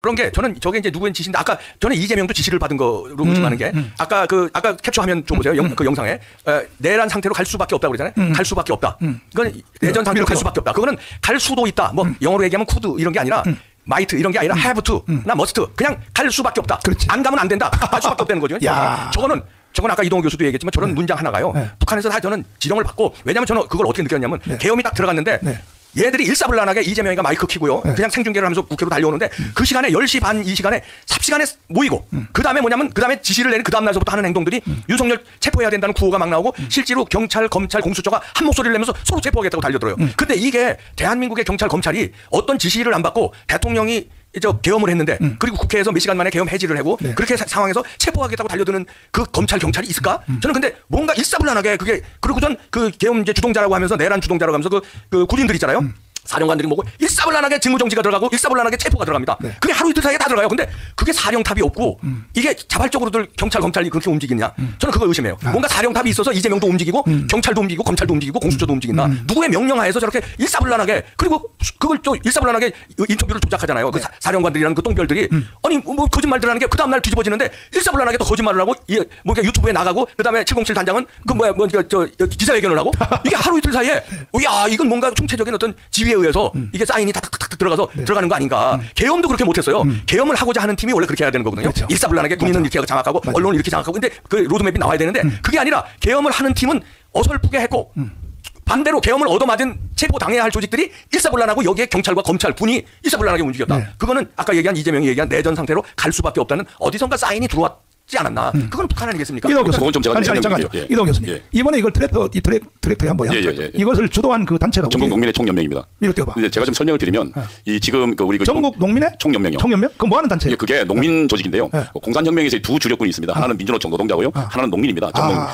그런 게 저는 저게 이제 누구의 지시인데 아까 저는 이재명도 지시를 받은 거로 의심하는 게 아까 캡처하면 좀 보세요. 그 영상에 내란 상태로 갈 수밖에 없다고 그러잖아요. 갈 수밖에 없다. 그건 내전 상태로 갈 수밖에 없다. 그거는 갈 수도 있다. 뭐 영어로 얘기하면 could 이런 게 아니라 might 이런 게 아니라 have to 나 must 그냥 갈 수밖에 없다. 그렇지. 안 가면 안 된다. 갈 수밖에 없다는 거죠. 저건 아까 이동호 교수도 얘기했지만 저런 문장 하나가요. 북한에서 다 저는 지령을 받고 왜냐하면 저는 그걸 어떻게 느꼈냐면 계엄이 딱 들어갔는데 얘들이 일사불란하게 이재명이가 마이크 켜고요. 그냥 생중계를 하면서 국회로 달려오는데 그 시간에 10시 반 이 시간에 삽시간에 모이고 그 다음에 뭐냐면 그 다음에 지시를 내는 그 다음 날서부터 하는 행동들이 윤석열 체포해야 된다는 구호가 막 나오고 실제로 경찰, 검찰, 공수처가 한 목소리를 내면서 서로 체포하겠다고 달려들어요. 근데 이게 대한민국의 경찰, 검찰이 어떤 지시를 안 받고 대통령이 계엄을 했는데 그리고 국회에서 몇 시간 만에 계엄 해지를 하고 그렇게 상황에서 체포하겠다고 달려드는 그 검찰 경찰이 있을까? 저는 근데 뭔가 일사불란하게 그게 그리고 전 그 계엄 이제 주동자라고 하면서 내란 주동자라고 하면서 그 군인들 있잖아요. 사령관들이 뭐고 일사불란하게 직무정지가 들어가고 일사불란하게 체포가 들어갑니다. 그게 하루 이틀 사이에 다 들어가요. 근데 그게 사령탑이 없고 이게 자발적으로들 경찰 검찰이 그렇게 움직이냐? 저는 그걸 의심해요. 뭔가 사령탑이 있어서 이재명도 움직이고 경찰도 움직이고 검찰도 움직이고 공수처도 움직인다. 누구의 명령하에서 저렇게 일사불란하게 그리고 그걸 또 일사불란하게 인터뷰를 조작하잖아요. 그 사령관들이라는 그 똥별들이 아니 뭐 거짓말들 하는 게 그 다음 날 뒤집어지는데 일사불란하게 또 거짓말을 하고 뭐 유튜브에 나가고 그다음에 707 단장은 저 기자회견을 하고 이게 하루 이틀 사이에 야 이건 뭔가 총체적인 어떤 지휘에 의해서 이게 사인이 탁탁탁 들어가서 들어가는 거 아닌가. 계엄도 그렇게 못했어요. 계엄을 하고자 하는 팀이 원래 그렇게 해야 되는 거거든요. 그렇죠. 일사불란하게 국민은 이렇게 장악하고 언론을 이렇게 장악하고 근데 그 로드맵이 나와야 되는데 그게 아니라 계엄을 하는 팀은 어설프게 했고 반대로 계엄을 얻어맞은 체포당해야 할 조직들이 일사불란하고 여기에 경찰과 검찰 군이 일사불란하게 움직였다. 그거는 아까 얘기한 이재명이 얘기한 내전 상태로 갈 수밖에 없다는 어디선가 사인이 들어왔지 않았나. 그건 북한 아니겠습니까? 이동호 교수님. 잠깐만요. 이동호 교수님. 이번에 이걸 트랙터에 한번요. 이것을 주도한 그 단체가 전국 농민의 총연맹입니다. 이렇게 봐. 제가 좀 설명을 드리면 이 지금 우리 전국 농민의 총연맹이요. 총연맹? 그럼 뭐 하는 단체예요? 그게 농민 조직인데요. 공산혁명에서 두 주력군이 있습니다. 하나는 민주노총 노동자고요. 하나는 농민입니다.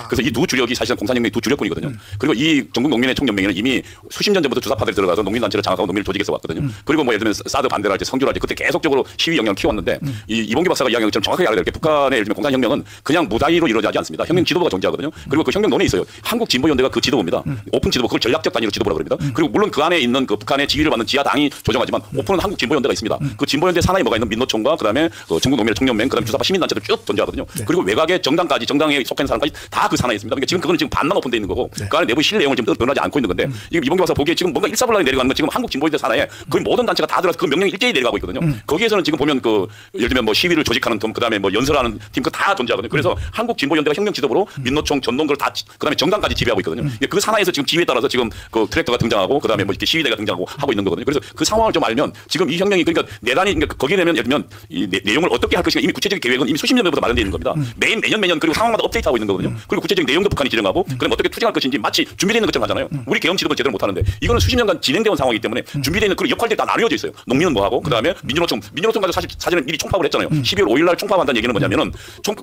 그래서 이 두 주력이 사실상 공산혁명의 두 주력군이거든요. 그리고 이 전국 농민의 총연맹에는 이미 수십 년 전부터 주사파들이 들어가서 농민단체를 장악하고 농민을 조직해서 왔거든요. 그리고 뭐 예를 들면 사드 반대를 할지 성주를 할지 그때 계속적으로 시위 영향을 키웠는데 이 이봉규 박사가 이야기한 것처럼 정확하게 알아야 될 게 북한의 예를 들면 공산혁명은 그냥 무작위로 이루어지지 않습니다. 혁명 지도부가 존재하거든요. 그리고 그 혁명론에 있어요. 한국 진보연대가 그 지도부입니다. 오픈 지도부 그걸 전략적 단위로 지도부라고 합니다. 그리고 물론 그 안에 있는 그 북한의 지휘를 받는 지하 당이 조정하지만 오픈은 한국 진보연대가 있습니다. 그 진보연대 산하에 뭐가 있는 민노총과 그다음에 전국 농민의 총연맹 그다음에 주사파 시민단체들 쭉 존재하거든요. 그리고 외곽의 정당까지 정당에 속한 사람까지 다 그 산하에 있습니다. 그러니까 지금 그거는 지금 반만 오픈되어 있는 거고 그 안에 내부 실 내용을 지금 드러나지 않고 있는 건데 이봉규 박사 보기에 지금 뭔가 일사불란하게 내려가는 건 지금 한국 진보연대 산하에 거의 모든 단체가 다 들어서 그 명령이 일제히 내려가고 있거든요. 거기에서는 지금 보면 그 예를 들면 뭐 시위를 조직하는 팀 그다음에 뭐 연설하는 팀 그 다 존재하거든요. 그래서 한국 진보연대가 혁명 지도부로 민노총 전농걸 다 그다음에 정당까지 지배하고 있거든요. 그 산하에서 지금 지휘에 따라서 지금 그 트랙터가 등장하고 그다음에 뭐 이렇게 시위대가 등장하고 하고 있는 거거든요. 그래서 그 상황을 좀 알면 지금 이 혁명이 그러니까 내단이 그러니까 거기에 되면 예를 들면 이 내용을 어떻게 할 것인가 이미 구체적인 계획은 이미 수십 년 전부터 마련되어 있는 겁니다. 매년 그리고 상황마다 업데이트하고 있는 거거든요. 그리고 구체적인 내용도 북한이 지정하고 그럼 어떻게 투쟁할 것인지 마치 준비되어 있는 것처럼 하잖아요. 우리 계엄 지도도 제대로 못 하는데 이거는 수십 년간 진행되어 온 상황이기 때문에 준비되어 있는 그런 역할들이 다 나뉘어져 있어요. 농민은 뭐 하고 그다음에 민주노총 가지고 사실은 미리 총파업을 했잖아요. 12월 5일 날 총파업한다는 얘기는 뭐냐면은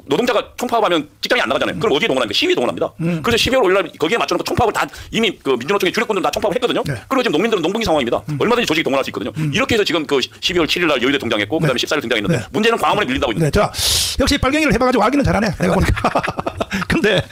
노동자가 총파업하면 직장이 안 나가잖아요. 그럼 어디에 동원합니까? 시위에 동원합니다. 그래서 12월 5일 날 거기에 맞춰놓고 총파업을 다 이미 그 민주노총의 주력군들은 다 총파업을 했거든요. 그리고 지금 농민들은 농봉기 상황입니다. 얼마든지 조직이 동원할 수 있거든요. 이렇게 해서 지금 그 12월 7일 날 여의도 등장했고 그다음에 14일 등장했는데 문제는 광화문에 밀린다고 있는 자, 역시 빨갱이를 해봐가지고 알기는 잘하네. 내가 보니까. 근데